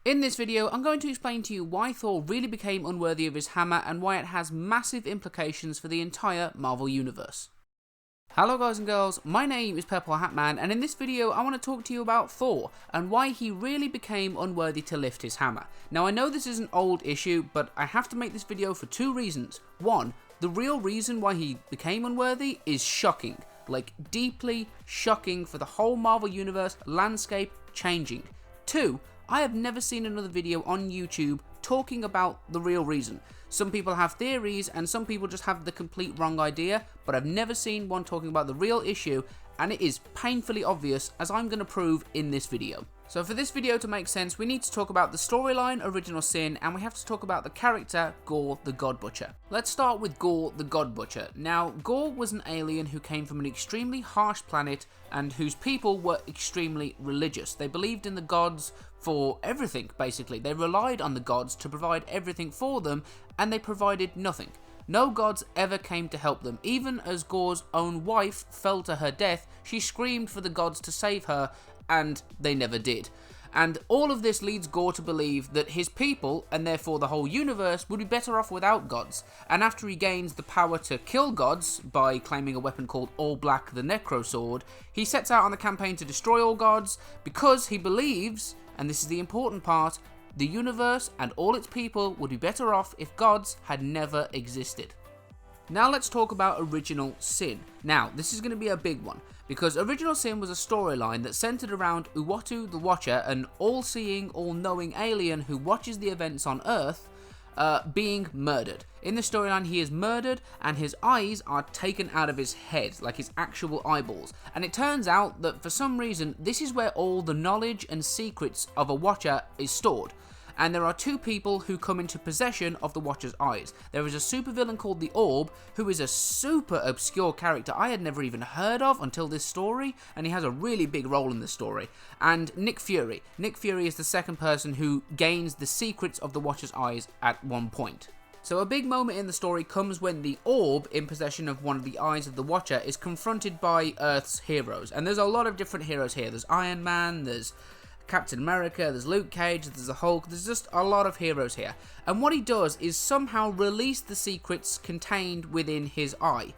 In this video, I'm going to explain to you why Thor really became unworthy of his hammer and why it has massive implications for the entire Marvel Universe. Hello guys and girls, my name is Purple Hat Man, and in this video I want to talk to you about Thor and why he really became unworthy to lift his hammer. Now I know this is an old issue, but I have to make this video for two reasons. One, the real reason why he became unworthy is shocking, like deeply shocking for the whole Marvel Universe landscape changing. Two, I have never seen another video on YouTube talking about the real reason. Some people have theories and some people just have the complete wrong idea, but I've never seen one talking about the real issue, and it is painfully obvious, as I'm going to prove in this video. So for this video to make sense, we need to talk about the storyline Original Sin, and we have to talk about the character Gorr the God Butcher. Let's start with Gorr the God Butcher. Now, Gorr was an alien who came from an extremely harsh planet and whose people were extremely religious. They believed in the gods for everything, basically. They relied on the gods to provide everything for them, and they provided nothing. No gods ever came to help them. Even as Gorr's own wife fell to her death, she screamed for the gods to save her, and they never did. And all of this leads Gorr to believe that his people, and therefore the whole universe, would be better off without gods. And after he gains the power to kill gods by claiming a weapon called All Black the Necro Sword, he sets out on the campaign to destroy all gods because he believes, and this is the important part, the universe and all its people would be better off if gods had never existed. Now let's talk about Original Sin. Now, this is going to be a big one, because Original Sin was a storyline that centered around Uatu the Watcher, an all-seeing, all-knowing alien who watches the events on Earth, being murdered. In the storyline, he is murdered and his eyes are taken out of his head, like his actual eyeballs. And it turns out that for some reason, this is where all the knowledge and secrets of a Watcher is stored. And there are two people who come into possession of the Watcher's eyes. There is a supervillain called the Orb, who is a super obscure character I had never even heard of until this story, and he has a really big role in this story. And Nick Fury. Nick Fury is the second person who gains the secrets of the Watcher's eyes at one point. So a big moment in the story comes when the Orb, in possession of one of the eyes of the Watcher, is confronted by Earth's heroes. And there's a lot of different heroes here. There's Iron Man, there's Captain America, there's Luke Cage, there's the Hulk, there's just a lot of heroes here. And what he does is somehow release the secrets contained within his eye.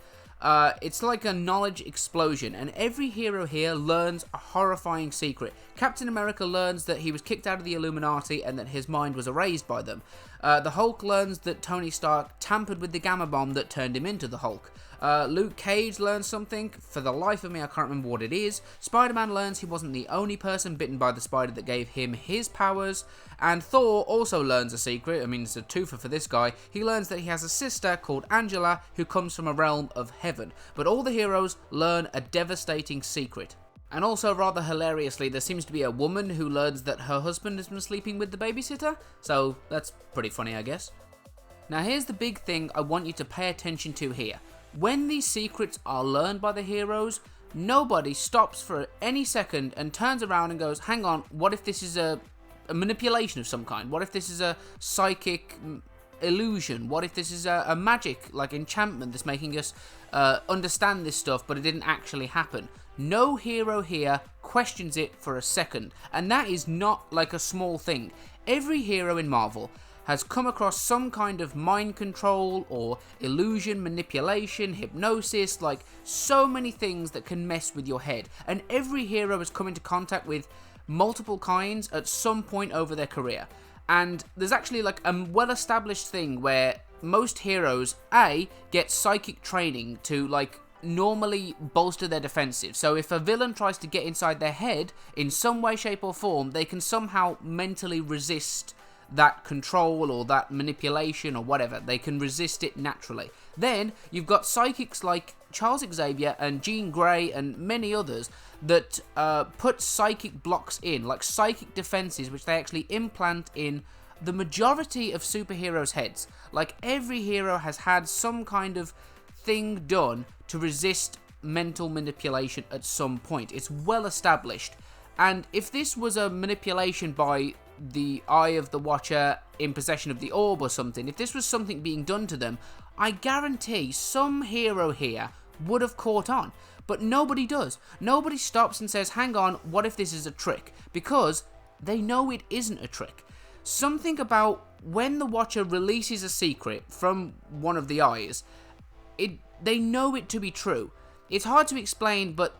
It's like a knowledge explosion, and every hero here learns a horrifying secret. Captain America learns that he was kicked out of the Illuminati and that his mind was erased by them. The Hulk learns that Tony Stark tampered with the gamma bomb that turned him into the Hulk. Luke Cage learns something. For the life of me, I can't remember what it is. Spider-Man learns he wasn't the only person bitten by the spider that gave him his powers. And Thor also learns a secret. I mean, it's a twofer for this guy. He learns that he has a sister called Angela who comes from a realm of heaven. But all the heroes learn a devastating secret. And also, rather hilariously, there seems to be a woman who learns that her husband has been sleeping with the babysitter. So, that's pretty funny, I guess. Now, here's the big thing I want you to pay attention to here. When these secrets are learned by the heroes, nobody stops for any second and turns around and goes, hang on, what if this is a manipulation of some kind? What if this is a psychic illusion? What if this is a magic, like enchantment, that's making us understand this stuff, but it didn't actually happen? No hero here questions it for a second, and that is not like a small thing. Every hero in Marvel has come across some kind of mind control or illusion, manipulation, hypnosis, like so many things that can mess with your head. And every hero has come into contact with multiple kinds at some point over their career. And there's actually like a well-established thing where most heroes, get psychic training to like normally bolster their defensive. So if a villain tries to get inside their head in some way, shape or form, they can somehow mentally resist that control or that manipulation or whatever. They can resist it naturally. Then you've got psychics like Charles Xavier and Jean Grey and many others that put psychic blocks in, like psychic defenses, which they actually implant in the majority of superheroes' heads. Like every hero has had some kind of thing done to resist mental manipulation at some point. It's well established. And if this was a manipulation by the Eye of the Watcher in possession of the Orb or something, if this was something being done to them, I guarantee some hero here would have caught on. But nobody does. Nobody stops and says, hang on, what if this is a trick? Because they know it isn't a trick. something about when the Watcher releases a secret from one of the eyes, they know it to be true. It's hard to explain, but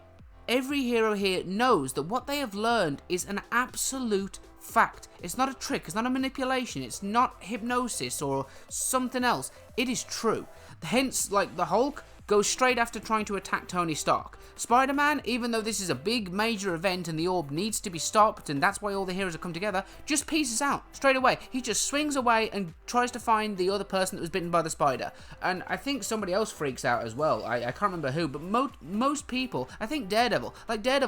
every hero here knows that what they have learned is an absolute fact. It's not a trick, it's not a manipulation, it's not hypnosis or something else. It is true. Hence, like, the Hulk goes straight after trying to attack Tony Stark. Spider-Man, even though this is a big major event and the orb needs to be stopped and that's why all the heroes have come together, just pieces out straight away. He just swings away and tries to find the other person that was bitten by the spider. And I think somebody else freaks out as well. I can't remember who, but most people, I think Daredevil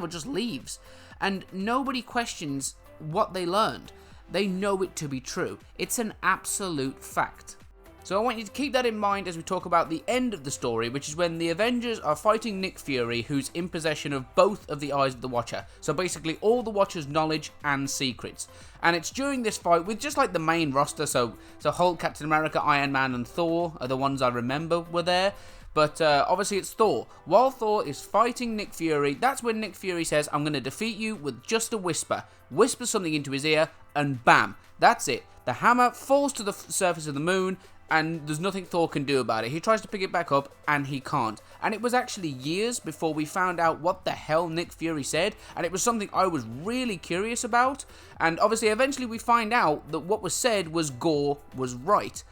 just leaves. And nobody questions what they learned. They know it to be true. It's an absolute fact. So I want you to keep that in mind as we talk about the end of the story, which is when the Avengers are fighting Nick Fury, who's in possession of both of the eyes of the Watcher. So basically all the Watcher's knowledge and secrets. And it's during this fight with just like the main roster, so Hulk, Captain America, Iron Man and Thor are the ones I remember were there. But obviously it's Thor. While Thor is fighting Nick Fury, that's when Nick Fury says, I'm going to defeat you with just a whisper. Whispers something into his ear, and bam, that's it. The hammer falls to the surface of the moon, and there's nothing Thor can do about it. He tries to pick it back up, and he can't. And it was actually years before we found out what the hell Nick Fury said, and it was something I was really curious about. And obviously, eventually we find out that what was said was Gorr was right.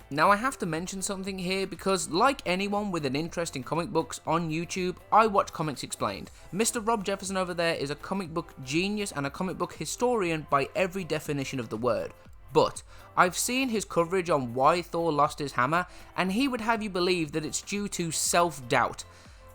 Now I have to mention something here because, like anyone with an interest in comic books on YouTube, I watch Comics Explained. Mr. Rob Jefferson over there is a comic book genius and a comic book historian by every definition of the word. But I've seen his coverage on why Thor lost his hammer, and he would have you believe that it's due to self-doubt.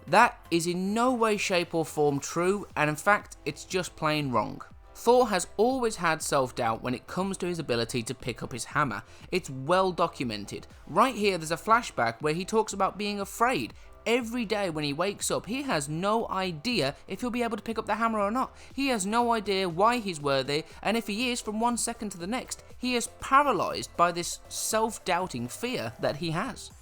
That is in no way, shape or form true, and in fact, it's just plain wrong. Thor has always had self-doubt when it comes to his ability to pick up his hammer. It's well documented. Right here there's a flashback where he talks about being afraid. Every day when he wakes up, he has no idea if he'll be able to pick up the hammer or not. He has no idea why he's worthy, and if he is, from one second to the next, he is paralysed by this self-doubting fear that he has.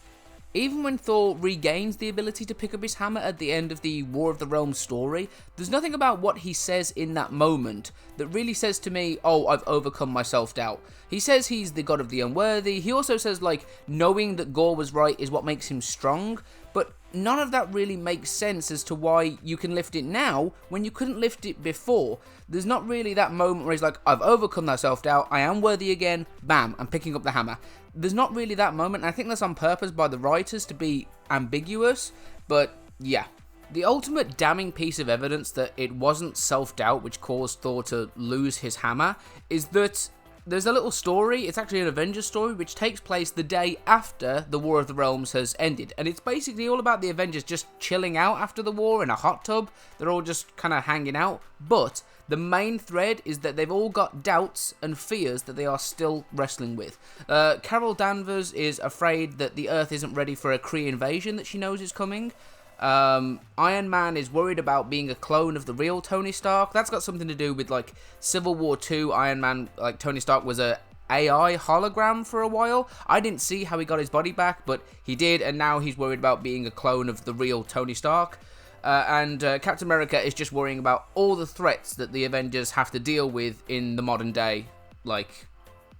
Even when Thor regains the ability to pick up his hammer at the end of the War of the Realms story, there's nothing about what he says in that moment that really says to me, oh, I've overcome my self-doubt. He says he's the god of the unworthy. He also says, like, knowing that Gorr was right is what makes him strong, but none of that really makes sense as to why you can lift it now when you couldn't lift it before. There's not really that moment where he's like, I've overcome that self-doubt, I am worthy again, bam, I'm picking up the hammer. There's not really that moment, and I think that's on purpose by the writers to be ambiguous, but yeah. The ultimate damning piece of evidence that it wasn't self-doubt which caused Thor to lose his hammer is that there's a little story, it's actually an Avengers story, which takes place the day after the War of the Realms has ended. And it's basically all about the Avengers just chilling out after the war in a hot tub. They're all just kind of hanging out. But the main thread is that they've all got doubts and fears that they are still wrestling with. Carol Danvers is afraid that the Earth isn't ready for a Kree invasion that she knows is coming. Iron Man is worried about being a clone of the real Tony Stark. That's got something to do with, like, Civil War II. Iron Man, like, Tony Stark was a AI hologram for a while. I didn't see how he got his body back, but he did, and now he's worried about being a clone of the real Tony Stark. And Captain America is just worrying about all the threats that the Avengers have to deal with in the modern day. Like,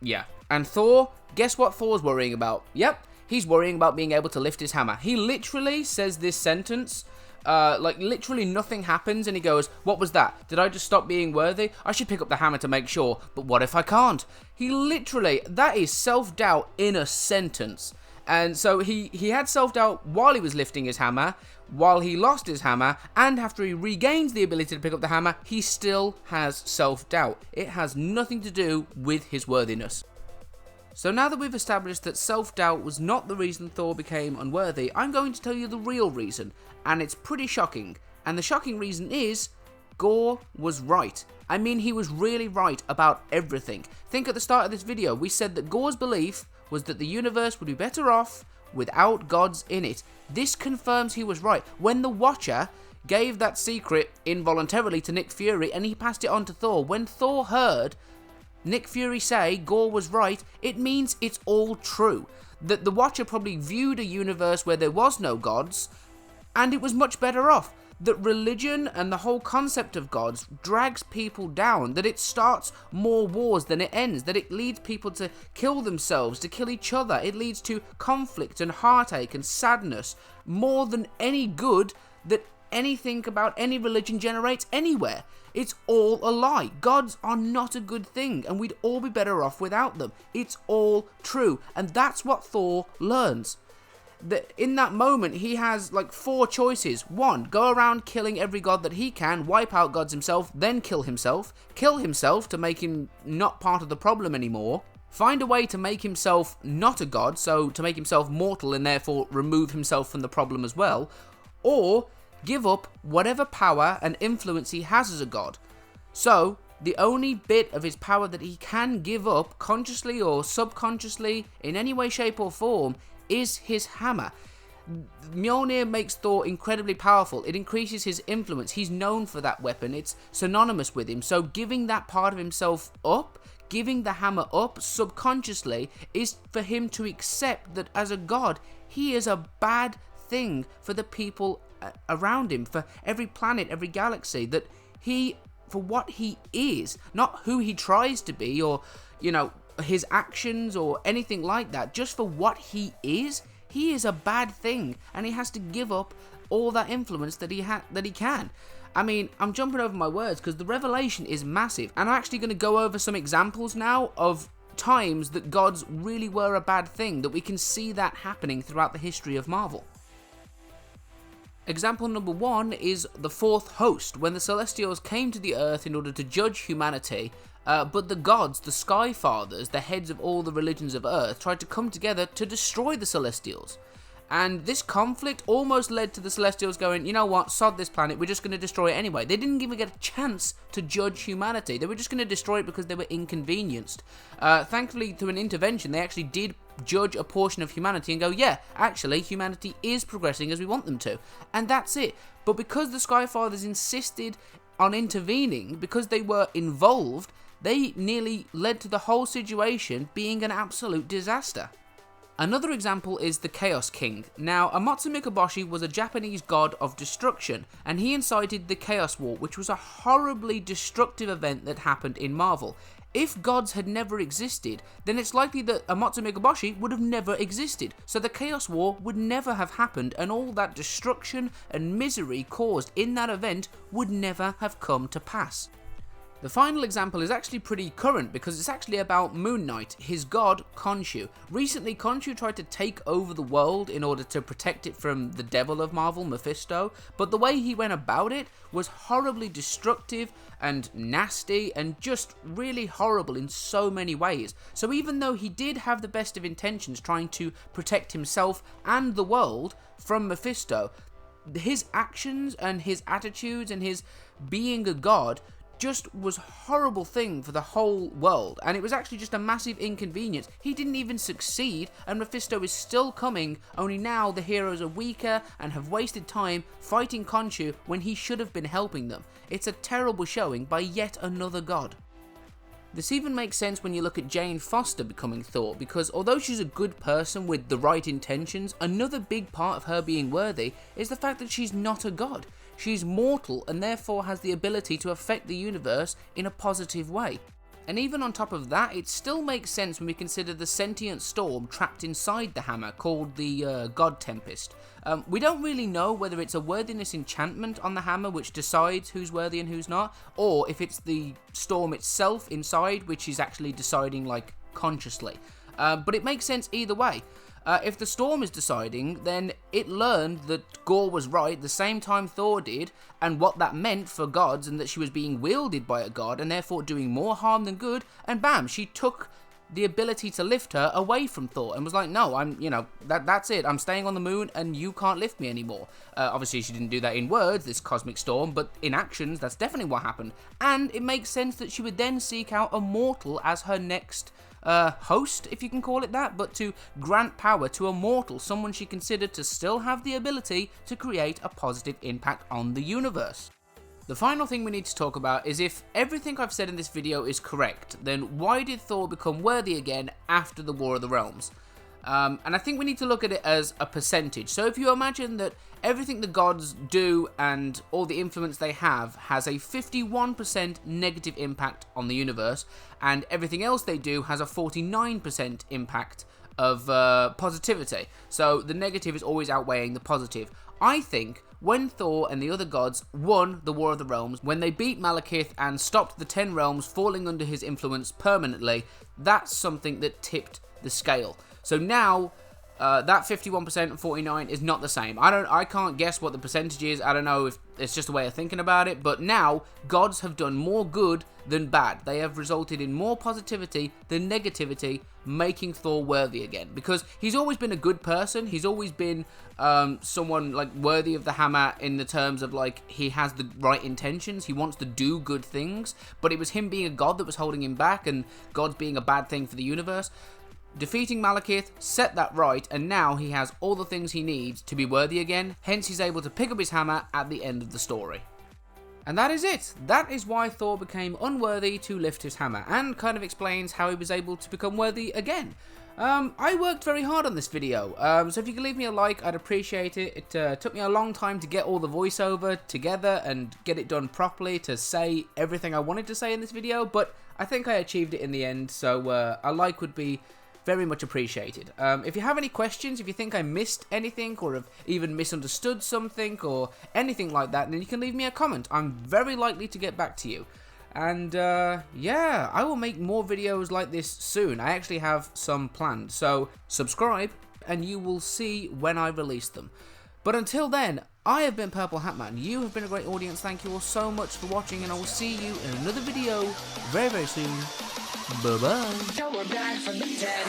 yeah. And Thor, guess what Thor's worrying about? Yep. He's worrying about being able to lift his hammer. He literally says this sentence, like literally nothing happens, and he goes, what was that? Did I just stop being worthy? I should pick up the hammer to make sure, but what if I can't? He literally, that is self-doubt in a sentence. And so he had self-doubt while he was lifting his hammer, while he lost his hammer, and after he regains the ability to pick up the hammer, he still has self-doubt. It has nothing to do with his worthiness. So now that we've established that self-doubt was not the reason Thor became unworthy, I'm going to tell you the real reason, and it's pretty shocking. And the shocking reason is, Gorr was right. I mean, he was really right about everything. Think at the start of this video, we said that Gorr's belief was that the universe would be better off without gods in it. This confirms he was right. When the Watcher gave that secret involuntarily to Nick Fury and he passed it on to Thor, when Thor heard Nick Fury say Gorr was right, it means it's all true. That the Watcher probably viewed a universe where there was no gods, and it was much better off. that religion and the whole concept of gods drags people down, that it starts more wars than it ends, that it leads people to kill themselves, to kill each other. It leads to conflict and heartache and sadness more than any good that anything about any religion generates anywhere. It's all a lie. Gods are not a good thing, and we'd all be better off without them. It's all true, and that's what Thor learns. In that moment, he has like 4 choices. 1, go around killing every god that he can, wipe out gods himself, then kill himself to make him not part of the problem anymore, find a way to make himself not a god, so to make himself mortal and therefore remove himself from the problem as well, or give up whatever power and influence he has as a god. So, the only bit of his power that he can give up, consciously or subconsciously, in any way, shape or form, is his hammer. Mjolnir makes Thor incredibly powerful. It increases his influence. He's known for that weapon. It's synonymous with him. So giving that part of himself up, giving the hammer up subconsciously, is for him to accept that as a god, he is a bad thing for the people around him, for every planet, every galaxy, that he, for what he is, not who he tries to be or, you know, his actions or anything like that, just for what he is a bad thing, and he has to give up all that influence that he can. I mean, I'm jumping over my words because the revelation is massive, and I'm actually going to go over some examples now of times that gods really were a bad thing, that we can see that happening throughout the history of Marvel. Example number 1 is the 4th host, when the Celestials came to the Earth in order to judge humanity, but the gods, the Sky Fathers, the heads of all the religions of Earth, tried to come together to destroy the Celestials. And this conflict almost led to the Celestials going, you know what, sod this planet, we're just going to destroy it anyway. They didn't even get a chance to judge humanity. They were just going to destroy it because they were inconvenienced. Thankfully, through an intervention, they actually did judge a portion of humanity and go, yeah, actually, humanity is progressing as we want them to. And that's it. But because the Sky Fathers insisted on intervening, because they were involved, they nearly led to the whole situation being an absolute disaster. Another example is the Chaos King. Now, Amatsu Mikaboshi was a Japanese god of destruction, and he incited the Chaos War, which was a horribly destructive event that happened in Marvel. If gods had never existed, then it's likely that Amatsu Mikaboshi would have never existed, so the Chaos War would never have happened, and all that destruction and misery caused in that event would never have come to pass. The final example is actually pretty current because it's actually about Moon Knight, his god Khonshu. Recently, Khonshu tried to take over the world in order to protect it from the devil of Marvel, Mephisto, but the way he went about it was horribly destructive and nasty and just really horrible in so many ways. So even though he did have the best of intentions trying to protect himself and the world from Mephisto, his actions and his attitudes and his being a god just was a horrible thing for the whole world, and it was actually just a massive inconvenience. He didn't even succeed, and Mephisto is still coming, only now the heroes are weaker and have wasted time fighting Khonshu when he should have been helping them. It's a terrible showing by yet another god. This even makes sense when you look at Jane Foster becoming Thor, because although she's a good person with the right intentions, another big part of her being worthy is the fact that she's not a god. She's mortal and therefore has the ability to affect the universe in a positive way. And even on top of that, it still makes sense when we consider the sentient storm trapped inside the hammer called the God Tempest. We don't really know whether it's a worthiness enchantment on the hammer which decides who's worthy and who's not, or if it's the storm itself inside which is actually deciding like consciously. But it makes sense either way. If the storm is deciding, then it learned that Gorr was right the same time Thor did, and what that meant for gods, and that she was being wielded by a god, and therefore doing more harm than good, and bam, she took the ability to lift her away from Thor, and was like, no, that's it, I'm staying on the moon, and you can't lift me anymore. Obviously, she didn't do that in words, this cosmic storm, but in actions, that's definitely what happened, and it makes sense that she would then seek out a mortal as her next host, if you can call it that, but to grant power to a mortal, someone she considered to still have the ability to create a positive impact on the universe. The final thing we need to talk about is if everything I've said in this video is correct, then why did Thor become worthy again after the War of the Realms? And I think we need to look at it as a percentage. So if you imagine that everything the gods do and all the influence they have has a 51% negative impact on the universe, and everything else they do has a 49% impact of positivity. So the negative is always outweighing the positive. I think when Thor and the other gods won the War of the Realms, when they beat Malekith and stopped the 10 realms falling under his influence permanently, that's something that tipped the scale. So now, that 51% and 49 is not the same. I can't guess what the percentage is. I don't know if it's just a way of thinking about it. But now, gods have done more good than bad. They have resulted in more positivity than negativity, making Thor worthy again. Because he's always been a good person. He's always been someone like worthy of the hammer in the terms of like he has the right intentions. He wants to do good things. But it was him being a god that was holding him back, and gods being a bad thing for the universe. Defeating Malekith set that right, and now he has all the things he needs to be worthy again, hence he's able to pick up his hammer at the end of the story. And that is it. That is why Thor became unworthy to lift his hammer, and kind of explains how he was able to become worthy again. I worked very hard on this video, so if you could leave me a like, I'd appreciate it. It took me a long time to get all the voiceover together and get it done properly to say everything I wanted to say in this video, but I think I achieved it in the end, so a like would be very much appreciated. If you have any questions, if you think I missed anything or have even misunderstood something or anything like that, then you can leave me a comment. I'm very likely to get back to you. And yeah, I will make more videos like this soon. I actually have some planned. So subscribe and you will see when I release them. But until then, I have been Purple Hatman. You have been a great audience. Thank you all so much for watching, and I will see you in another video very, very soon. Bye-bye. So we're back from the dead.